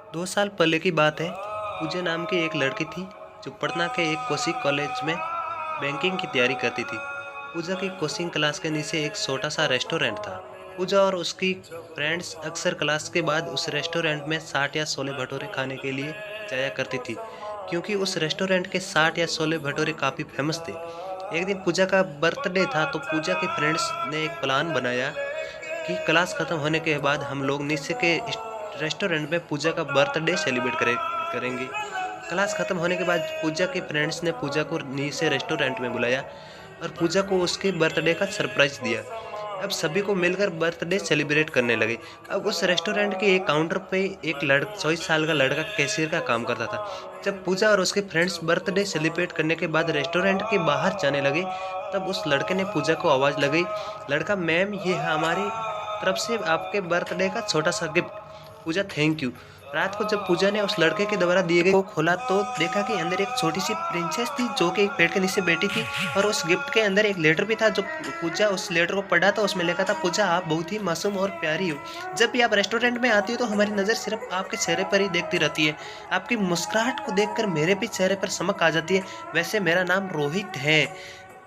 2 साल पहले की बात है। पूजा नाम की एक लड़की थी जो पटना के एक कोचिंग कॉलेज में बैंकिंग की तैयारी करती थी। पूजा की कोचिंग क्लास के नीचे एक छोटा सा रेस्टोरेंट था। पूजा और उसकी फ्रेंड्स अक्सर क्लास के बाद उस रेस्टोरेंट में 60 या छोले भटूरे खाने के लिए जाया करती थी, क्योंकि उस रेस्टोरेंट के 60 या छोले भटूरे काफ़ी फेमस थे। एक दिन पूजा का बर्थडे था तो पूजा के फ्रेंड्स ने एक प्लान बनाया कि क्लास खत्म होने के बाद हम लोग नीचे के रेस्टोरेंट में पूजा का बर्थडे सेलिब्रेट करेंगे। क्लास खत्म होने के बाद पूजा के फ्रेंड्स ने पूजा को नीचे रेस्टोरेंट में बुलाया और पूजा को उसके बर्थडे का सरप्राइज दिया। अब सभी को मिलकर बर्थडे सेलिब्रेट करने लगे। अब उस रेस्टोरेंट के एक काउंटर पे एक 24 साल का लड़का कैशियर का काम करता था। जब पूजा और उसके फ्रेंड्स बर्थडे सेलिब्रेट करने के बाद रेस्टोरेंट के बाहर जाने लगे, तब उस लड़के ने पूजा को आवाज़ लगाई, लड़का मैम ये है हमारी तरफ से आपके बर्थडे का छोटा सा गिफ्ट। Puja thank you. रात को जब पूजा ने उस लड़के के द्वारा दिए गए को खोला तो देखा कि अंदर एक छोटी सी प्रिंसेस थी जो कि एक पेड़ के नीचे बैठी थी, और उस गिफ्ट के अंदर एक लेटर भी था। जो पूजा उस लेटर को पढ़ा तो उसमें लिखा था, पूजा आप बहुत ही मासूम और प्यारी हो। जब भी आप रेस्टोरेंट में आती हो तो हमारी नज़र सिर्फ आपके चेहरे पर ही देखती रहती है। आपकी मुस्कुराहट को देखकर मेरे भी चेहरे पर चमक आ जाती है। वैसे मेरा नाम रोहित है।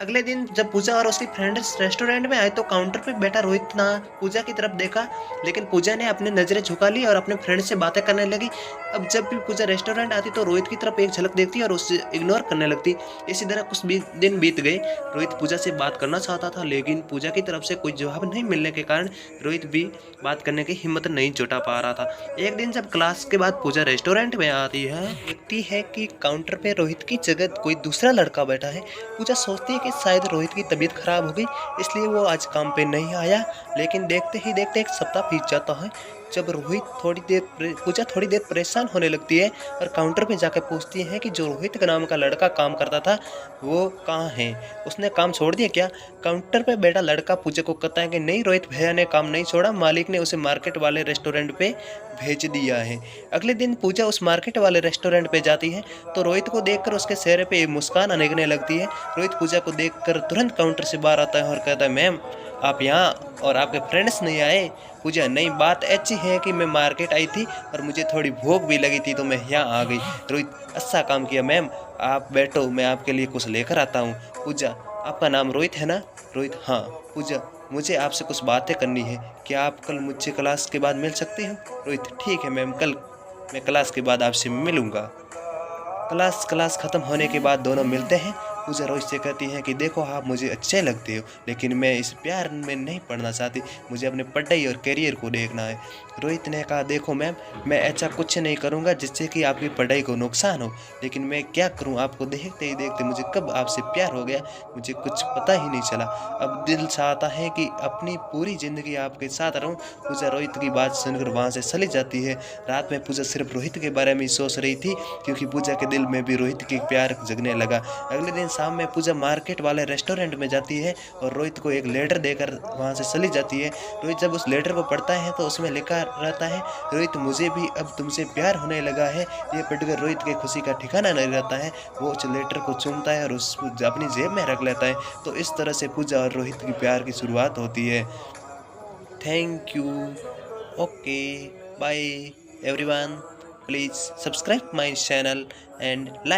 अगले दिन जब पूजा और उसकी फ्रेंड्स रेस्टोरेंट में आए तो काउंटर पे बैठा रोहित ना पूजा की तरफ देखा, लेकिन पूजा ने अपनी नज़रें झुका ली और अपने फ्रेंड से बातें करने लगी। अब जब भी पूजा रेस्टोरेंट आती तो रोहित की तरफ एक झलक देखती और उससे इग्नोर करने लगती। इसी तरह कुछ दिन बीत गए। रोहित पूजा से बात करना चाहता था, लेकिन पूजा की तरफ से कोई जवाब नहीं मिलने के कारण रोहित भी बात करने की हिम्मत नहीं जुटा पा रहा था। एक दिन जब क्लास के बाद पूजा रेस्टोरेंट में आती है, देखती है कि काउंटर पे रोहित की जगह कोई दूसरा लड़का बैठा है। पूजा सोचती है कि शायद रोहित की तबीयत खराब हो गई, इसलिए वो आज काम पे नहीं आया। लेकिन देखते ही देखते एक सप्ताह बीत जाता है। जब पूजा थोड़ी देर परेशान होने लगती है और काउंटर पे जाकर पूछती है कि जो रोहित का नाम का लड़का काम करता था वो कहाँ है, उसने काम छोड़ दिया क्या? काउंटर पे बैठा लड़का पूजा को कहता है कि नहीं, रोहित भैया ने काम नहीं छोड़ा, मालिक ने उसे मार्केट वाले रेस्टोरेंट पे भेज दिया है। अगले दिन पूजा उस मार्केट वाले रेस्टोरेंट पे जाती है तो रोहित को देखकर उसके चेहरे पे मुस्कान अनेकने लगती है। रोहित पूजा को देखकर तुरंत काउंटर से बाहर आता है और कहता है, मैम आप यहाँ और आपके फ्रेंड्स नहीं आए? पूजा, नहीं, बात ऐसी है कि मैं मार्केट आई थी और मुझे थोड़ी भूख भी लगी थी तो मैं यहाँ आ गई। रोहित, अच्छा काम किया मैम, आप बैठो, मैं आपके लिए कुछ लेकर आता हूँ। पूजा, आपका नाम रोहित है ना? रोहित, हाँ। पूजा, मुझे आपसे कुछ बातें करनी है, क्या आप कल मुझसे क्लास के बाद मिल सकते हो? रोहित, ठीक है मैम, कल मैं क्लास के बाद आपसे मिलूँगा। क्लास ख़त्म होने के बाद दोनों मिलते हैं। पूजा रोहित से कहती है कि देखो आप मुझे अच्छे लगते हो, लेकिन मैं इस प्यार में नहीं पड़ना चाहती, मुझे अपने पढ़ाई और करियर को देखना है। रोहित ने कहा, देखो मैम, मैं ऐसा कुछ नहीं करूँगा जिससे कि आपकी पढ़ाई को नुकसान हो, लेकिन मैं क्या करूँ, आपको देखते ही देखते मुझे कब आपसे प्यार हो गया मुझे कुछ पता ही नहीं चला। अब दिल चाहता है कि अपनी पूरी ज़िंदगी आपके साथ रहूँ। पूजा रोहित की बात सुनकर वहाँ से चली जाती है। रात में पूजा सिर्फ रोहित के बारे में ही सोच रही थी, क्योंकि पूजा के दिल में भी रोहित की प्यार जगने लगा। अगले दिन शाम में पूजा मार्केट वाले रेस्टोरेंट में जाती है और रोहित को एक लेटर देकर वहाँ से चली जाती है। रोहित जब उस लेटर को पढ़ता है तो उसमें लिखा रहता है, रोहित मुझे भी अब तुमसे प्यार होने लगा है। ये पढ़कर रोहित की खुशी का ठिकाना नहीं रहता है। वो उस लेटर को चूमता है और उसको अपनी जेब में रख लेता है। तो इस तरह से पूजा और रोहित की प्यार की शुरुआत होती है। Thank you. Okay, bye everyone, please subscribe my channel and like.